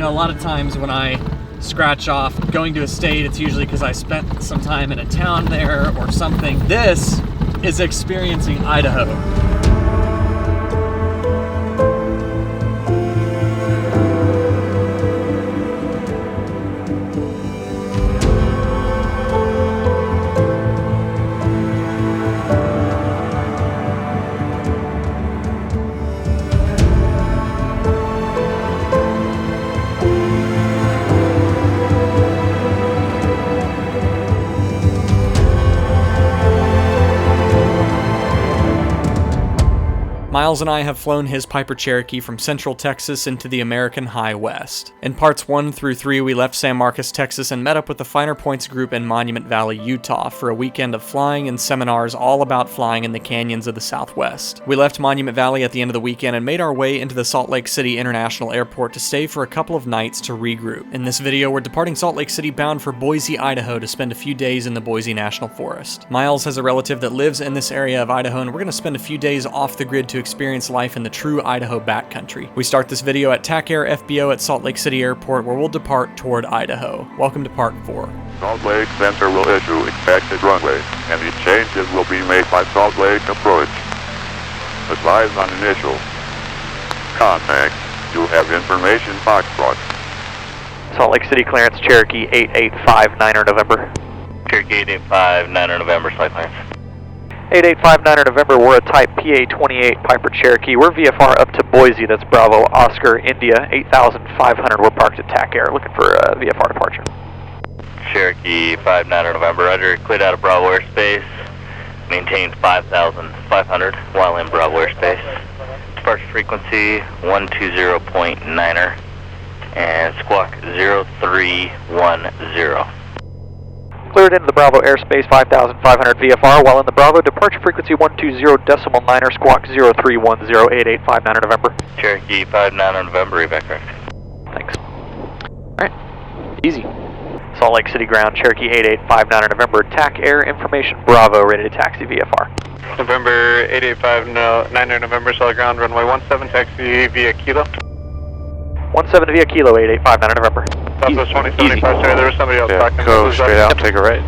a lot of times when I scratch off going to a state, it's usually because I spent some time in a town there or something. This is experiencing Idaho. Miles and I have flown his Piper Cherokee from Central Texas into the American High West. In parts 1 through 3, we left San Marcos, Texas, and met up with the Finer Points group in Monument Valley, Utah, for a weekend of flying and seminars all about flying in the canyons of the Southwest. We left Monument Valley at the end of the weekend and made our way into the Salt Lake City International Airport to stay for a couple of nights to regroup. In this video, we're departing Salt Lake City bound for Boise, Idaho to spend a few days in the Boise National Forest. Miles has a relative that lives in this area of Idaho, and we're going to spend a few days off the grid to experience life in the true Idaho backcountry. We start this video at TAC Air FBO at Salt Lake City Airport, where we'll depart toward Idaho. Welcome to Part 4. Salt Lake Center will issue expected runway. Any changes will be made by Salt Lake approach. Advise on initial contact. You have information Foxtrot. Salt Lake City clearance, Cherokee 8859er November. Cherokee 8859er November, slight clearance. 8859er November, we're a type PA-28 Piper Cherokee. We're VFR up to Boise, that's Bravo, Oscar, India, 8500. We're parked at TAC Air, looking for a VFR departure. Cherokee 59er November, Roger, cleared out of Bravo airspace. Maintained 5500 while in Bravo airspace. Departure frequency 120.9er and squawk 0310. Cleared into the Bravo airspace, 5500 VFR, while in the Bravo, departure frequency 120.9er, squawk 0310, 8859er November. Cherokee 59er November, evac correct. Thanks. Alright, easy. Salt Lake City ground, Cherokee 8859er November, TAC Air information, Bravo, ready to taxi VFR. November 8859er November, solid ground, runway 17, taxi via Kilo. 17 via Kilo, 8859er November. Southwest 2075, sorry, there was somebody else talking. Go straight out, take a right.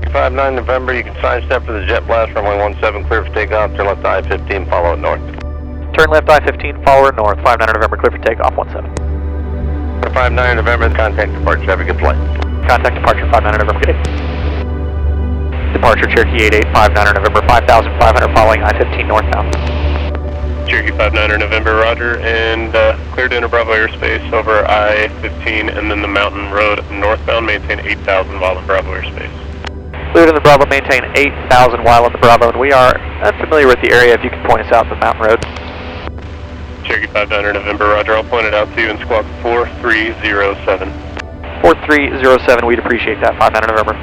59 November, you can side step for the jet blast, runway 17, clear for takeoff, turn left to I-15, follow it north. Turn left I-15, follow it north, 59 November, clear for takeoff, 17. 59 November, contact departure, have a good flight. Contact departure, 59 November, good day. Departure, Cherokee 8859er November, 5500 following I-15 northbound. Cherokee 59er November, roger, and cleared into Bravo airspace over I-15 and then the mountain road northbound, maintain 8000 while in Bravo airspace. Cleared in the Bravo, maintain 8000 while in the Bravo, and we are unfamiliar with the area. If you can point us out the mountain road. Cherokee 59er November, roger, I'll point it out to you in squawk 4307. 4307, we'd appreciate that, 59 November.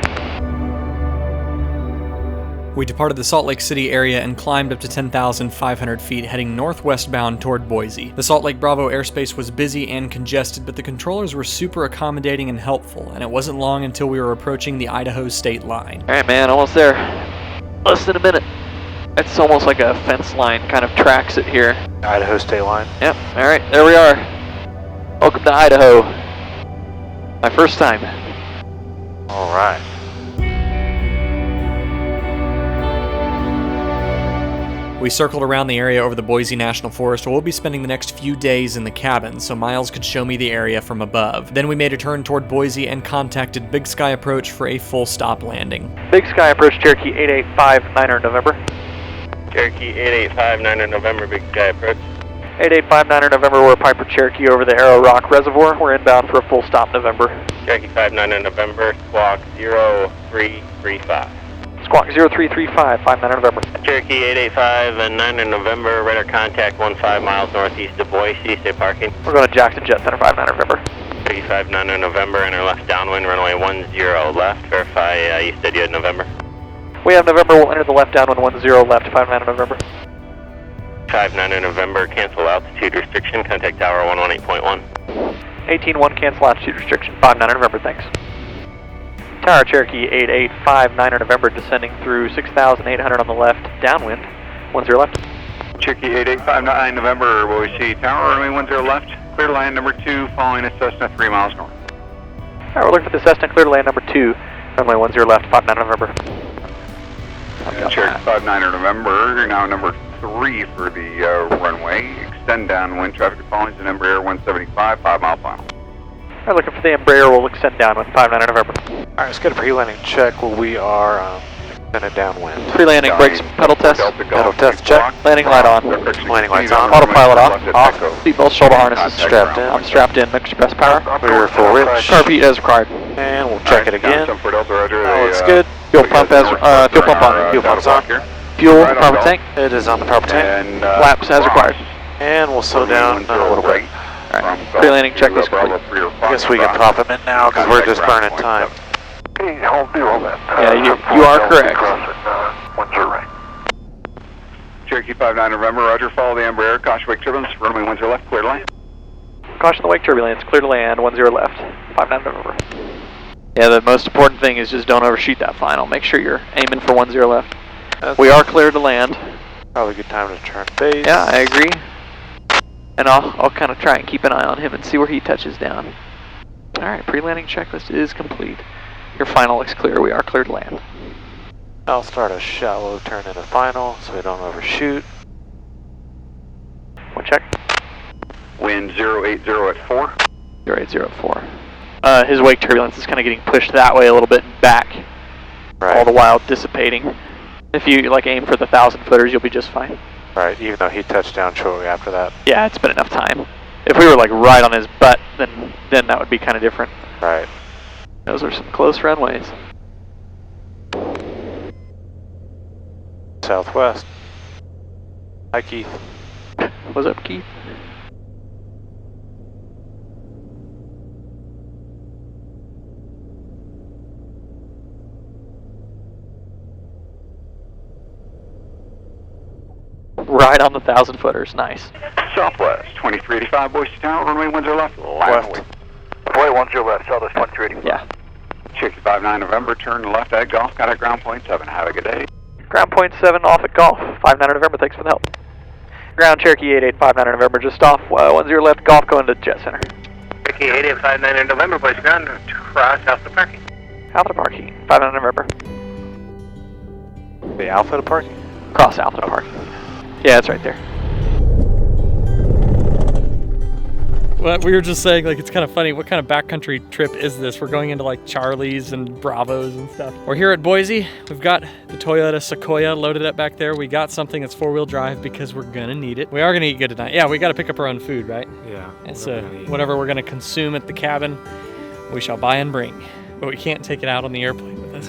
We departed the Salt Lake City area and climbed up to 10,500 feet, heading northwest bound toward Boise. The Salt Lake Bravo airspace was busy and congested, but the controllers were super accommodating and helpful, and it wasn't long until we were approaching the Idaho state line. Alright man, almost there. Less than a minute. It's almost like a fence line kind of tracks it here. Idaho state line. Yep, alright, there we are. Welcome to Idaho. My first time. Alright. We circled around the area over the Boise National Forest where we'll be spending the next few days in the cabin so Miles could show me the area from above. Then we made a turn toward Boise and contacted Big Sky Approach for a full stop landing. Big Sky Approach, Cherokee 8859er November. Cherokee 8859er November, Big Sky Approach. 8859er November, we're Piper Cherokee over the Arrow Rock Reservoir. We're inbound for a full stop November. Cherokee 59er November, squawk 0335. Squawk 0335, 59 November. Cherokee 8859er November, radar contact 15 miles northeast of Boise, stay parking. We're going to Jackson Jet Center, 59 November. Cherokee 59er November, enter left downwind, runway 10 left, verify you said you had November. We have November, we'll enter the left downwind 10 left, 59 November. 59er November, cancel altitude restriction, contact tower 118.1. 18-1, cancel altitude restriction, 59 November, thanks. Tower Cherokee 8859er November, descending through 6,800 on the left, downwind, 10 left. Cherokee 8859 November, Boise Tower, runway 10 left. Clear to land number 2, following a Cessna 3 miles north. Alright, we're looking for the Cessna, clear to land number 2, runway 10 left, 59 November. Cherokee 59 November, now number 3 for the runway. Extend downwind, traffic following the Embraer 175, 5 mile final. Alright, looking for the Embraer, we'll extend downwind, 59 November. Alright, let's get a pre-landing check while we are extended downwind. Pre-landing, brakes, pedal test. Pedal test check. Landing light on. Landing lights on. Autopilot off. Seatbelt, shoulder harnesses Strapped in. I'm strapped in, mixture best power. Clear full rich. Car feet as required. And we'll check it again. Oh, it's good. Fuel pump as fuel pump on. Fuel pump's on. Fuel, power tank. It is on the power tank. Flaps as required. And we'll slow down a little bit. Alright, pre-landing checklist complete. I guess we can pop them in now because we're just burning time. Yeah, you are correct. Cherokee 59 November, roger, follow the Embraer, caution wake turbulence, runway 10 left, clear to land. Caution the wake turbulence, clear to land, 10 left, 59 November. Yeah, the most important thing is just don't overshoot that final. Make sure you're aiming for 10 left. We are clear to land. Probably a good time to turn base. Yeah, I agree. And I'll kind of try and keep an eye on him and see where he touches down. Alright, pre-landing checklist is complete. Your final looks clear, we are clear to land. I'll start a shallow turn into final so we don't overshoot. One check. Wind 080 at 4. 080 at 4. His wake turbulence is kind of getting pushed that way a little bit and back. Right. All the while dissipating. If you like aim for the 1,000 footers, you'll be just fine. Right, even though he touched down shortly after that. Yeah, it's been enough time. If we were like right on his butt, then that would be kind of different. Right. Those are some close runways. Southwest. Hi, Keith. What's up, Keith? Right on the 1,000 footers, nice. Southwest, 2385 Boise Tower, runway 10 left, Left. Runway 10 left, Southwest 2385. Yeah. Cherokee 59 November, turn left at Golf, got at ground point 7, have a good day. Ground point 7 off at Golf, 59 November, thanks for the help. Ground Cherokee 8859 November, just off, 10 left, Golf going to Jet Center. Cherokee 8859 November, Boise ground, cross Alpha parking. Alpha parking, 59 November. The Alpha to parking? Cross Alpha parking. Yeah, it's right there. Well, we were just saying, like, it's kind of funny. What kind of backcountry trip is this? We're going into, like, Charlies and Bravos and stuff. We're here at Boise. We've got the Toyota Sequoia loaded up back there. We got something that's four-wheel drive because we're going to need it. We are going to eat good tonight. Yeah, we got to pick up our own food, right? Yeah. And so whatever we're going to consume at the cabin, we shall buy and bring. But we can't take it out on the airplane with us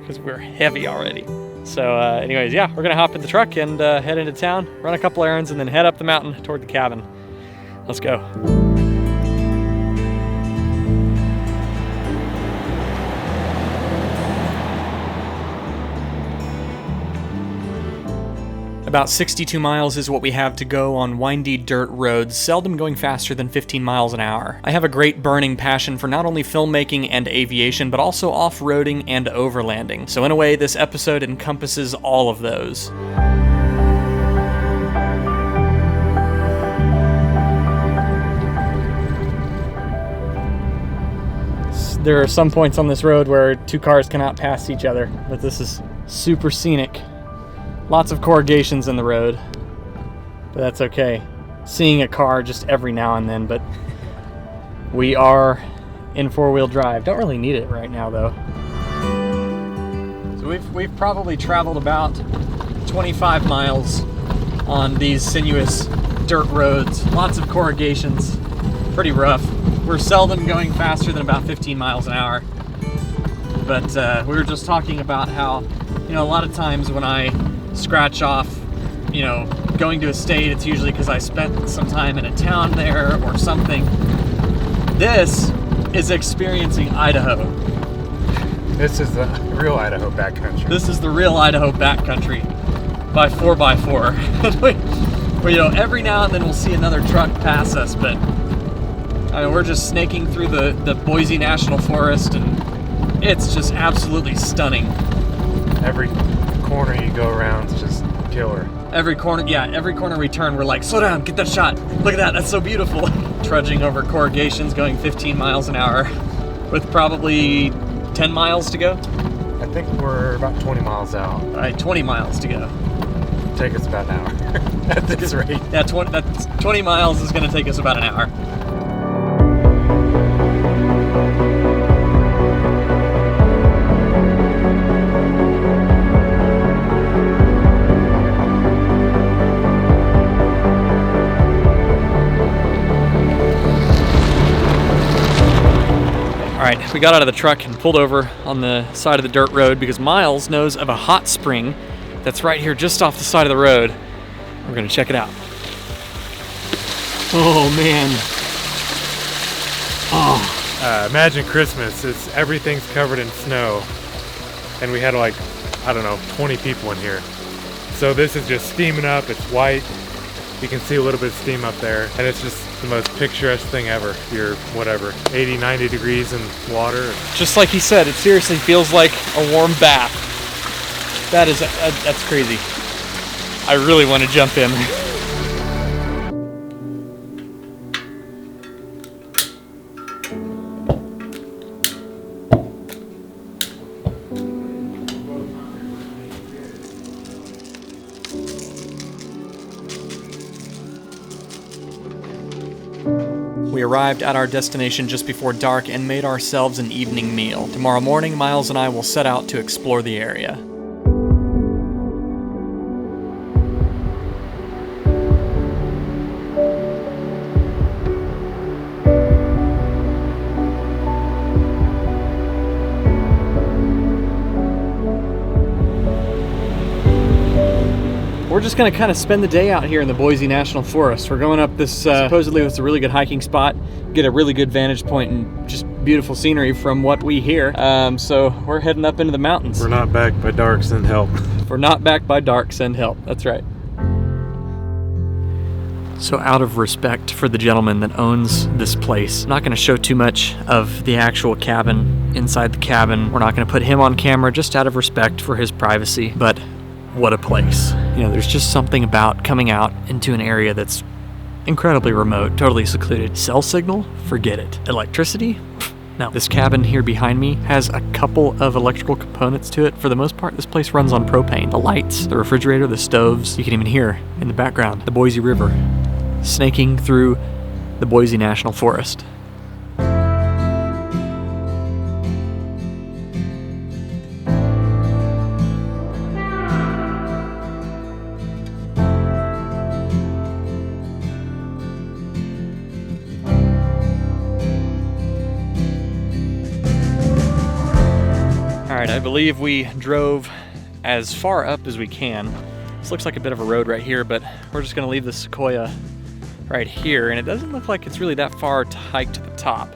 because we're heavy already. So anyways, yeah, we're going to hop in the truck and head into town, run a couple errands, and then head up the mountain toward the cabin. Let's go. About 62 miles is what we have to go on windy dirt roads, seldom going faster than 15 miles an hour. I have a great burning passion for not only filmmaking and aviation, but also off-roading and overlanding. So in a way, this episode encompasses all of those. There are some points on this road where two cars cannot pass each other, but this is super scenic. Lots of corrugations in the road, but that's okay. Seeing a car just every now and then, but we are in four-wheel drive. Don't really need it right now, though. So we've probably traveled about 25 miles on these sinuous dirt roads. Lots of corrugations, pretty rough. We're seldom going faster than about 15 miles an hour. But we were just talking about how, you know, a lot of times when I scratch off, you know, going to a state, it's usually because I spent some time in a town there or something. This is experiencing Idaho. This is the real Idaho backcountry. This is the real Idaho backcountry by 4x4. We, you know, every now and then we'll see another truck pass us, but I mean, we're just snaking through the Boise National Forest, and it's just absolutely stunning. Every corner you go around is just killer. Every corner we turn, we're like, slow down, get that shot. Look at that, that's so beautiful. Trudging over corrugations going 15 miles an hour with probably 10 miles to go. I think we're about 20 miles out. All right, 20 miles to go. Take us about an hour at this rate. Yeah, 20 miles is gonna take us about an hour. Alright, we got out of the truck and pulled over on the side of the dirt road because Miles knows of a hot spring that's right here just off the side of the road. We're gonna check it out. Oh man. Oh. Imagine Christmas. Everything's covered in snow. And we had like, I don't know, 20 people in here. So this is just steaming up, it's white. You can see a little bit of steam up there, and it's just the most picturesque thing ever. You're, whatever, 80, 90 degrees in water. Just like he said, it seriously feels like a warm bath. That's crazy. I really want to jump in. We arrived at our destination just before dark and made ourselves an evening meal. Tomorrow morning, Miles and I will set out to explore the area. We're just gonna kind of spend the day out here in the Boise National Forest. We're going up this, supposedly it's a really good hiking spot, get a really good vantage point and just beautiful scenery from what we hear. So we're heading up into the mountains. We're not backed by dark, send help. If we're not backed by dark, send help, that's right. So out of respect for the gentleman that owns this place, I'm not gonna show too much of the actual cabin, inside the cabin. We're not gonna put him on camera just out of respect for his privacy, but what a place. You know, there's just something about coming out into an area that's incredibly remote, totally secluded. Cell signal? Forget it. Electricity? No. This cabin here behind me has a couple of electrical components to it. For the most part, this place runs on propane. The lights, the refrigerator, the stoves. You can even hear in the background the Boise River snaking through the Boise National Forest. Alright, I believe we drove as far up as we can. This looks like a bit of a road right here, but we're just going to leave the Sequoia right here, and it doesn't look like it's really that far to hike to the top.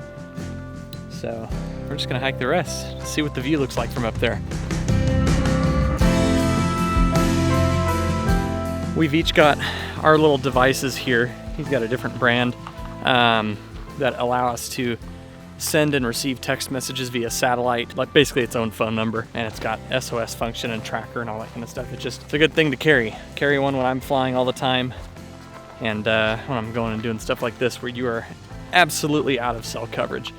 So we're just going to hike the rest, see what the view looks like from up there. We've each got our little devices here. He's got a different brand that allow us to send and receive text messages via satellite, like basically its own phone number, and it's got SOS function and tracker and all that kind of stuff. It's a good thing to carry. Carry one when I'm flying all the time, and when I'm going and doing stuff like this where you are absolutely out of cell coverage.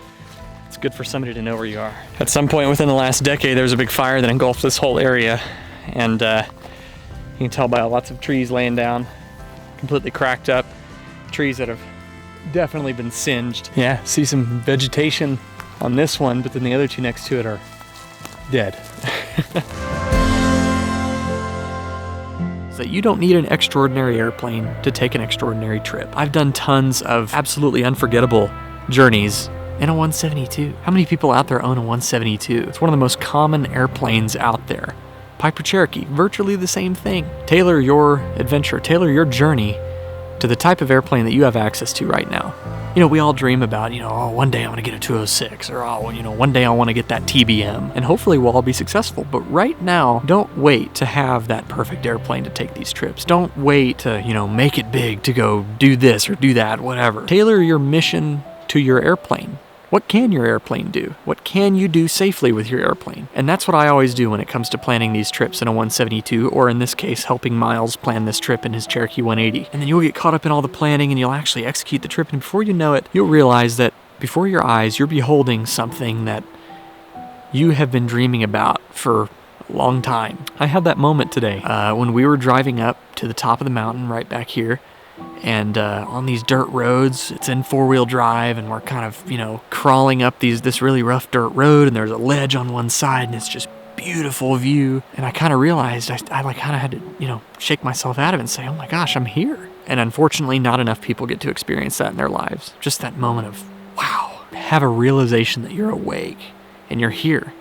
It's good for somebody to know where you are. At some point within the last decade, there was a big fire that engulfed this whole area, and you can tell by lots of trees laying down, completely cracked up, trees that have definitely been singed. Yeah, see some vegetation on this one, but then the other two next to it are dead. So you don't need an extraordinary airplane to take an extraordinary trip. I've done tons of absolutely unforgettable journeys in a 172. How many people out there own a 172? It's one of the most common airplanes out there. Piper Cherokee, virtually the same thing. Tailor your adventure, tailor your journey to the type of airplane that you have access to right now. You know, we all dream about, oh, one day I'm gonna get a 206, or one day I wanna get that TBM, and hopefully we'll all be successful. But right now, don't wait to have that perfect airplane to take these trips. Don't wait to, make it big to go do this or do that, whatever. Tailor your mission to your airplane. What can your airplane do? What can you do safely with your airplane? And that's what I always do when it comes to planning these trips in a 172, or in this case, helping Miles plan this trip in his Cherokee 180. And then you'll get caught up in all the planning and you'll actually execute the trip, and before you know it, you'll realize that before your eyes, you're beholding something that you have been dreaming about for a long time. I had that moment today when we were driving up to the top of the mountain right back here, and on these dirt roads, it's in four-wheel drive, and we're kind of, crawling up this really rough dirt road, and there's a ledge on one side, and it's just beautiful view. And I kind of realized I kind of had to, shake myself out of it and say, oh my gosh, I'm here. And unfortunately, not enough people get to experience that in their lives. Just that moment of, wow, have a realization that you're awake and you're here.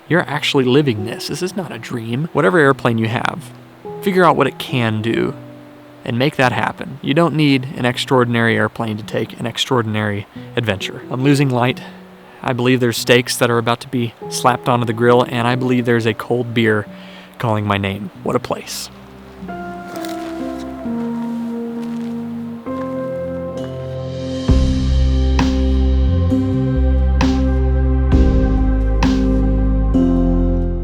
You're actually living this. This is not a dream. Whatever airplane you have, figure out what it can do and make that happen. You don't need an extraordinary airplane to take an extraordinary adventure. I'm losing light. I believe there's steaks that are about to be slapped onto the grill, and I believe there's a cold beer calling my name. What a place.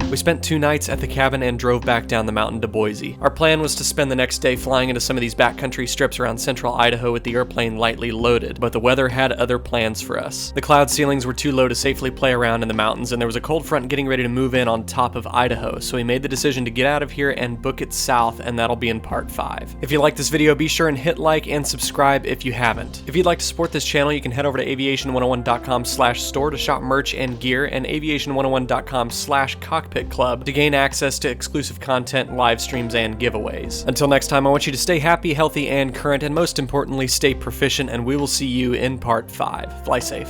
We spent 2 nights at the cabin and drove back down the mountain to Boise. Our plan was to spend the next day flying into some of these backcountry strips around central Idaho with the airplane lightly loaded, but the weather had other plans for us. The cloud ceilings were too low to safely play around in the mountains, and there was a cold front getting ready to move in on top of Idaho, so we made the decision to get out of here and book it south, and that'll be in part 5. If you like this video, be sure and hit like and subscribe if you haven't. If you'd like to support this channel, you can head over to aviation101.com/store to shop merch and gear, and aviation101.com/cockpit club to gain access to exclusive content, live streams, and giveaways. Until next time, I want you to stay happy, healthy, and current, and most importantly, stay proficient, and we will see you in part 5. Fly safe.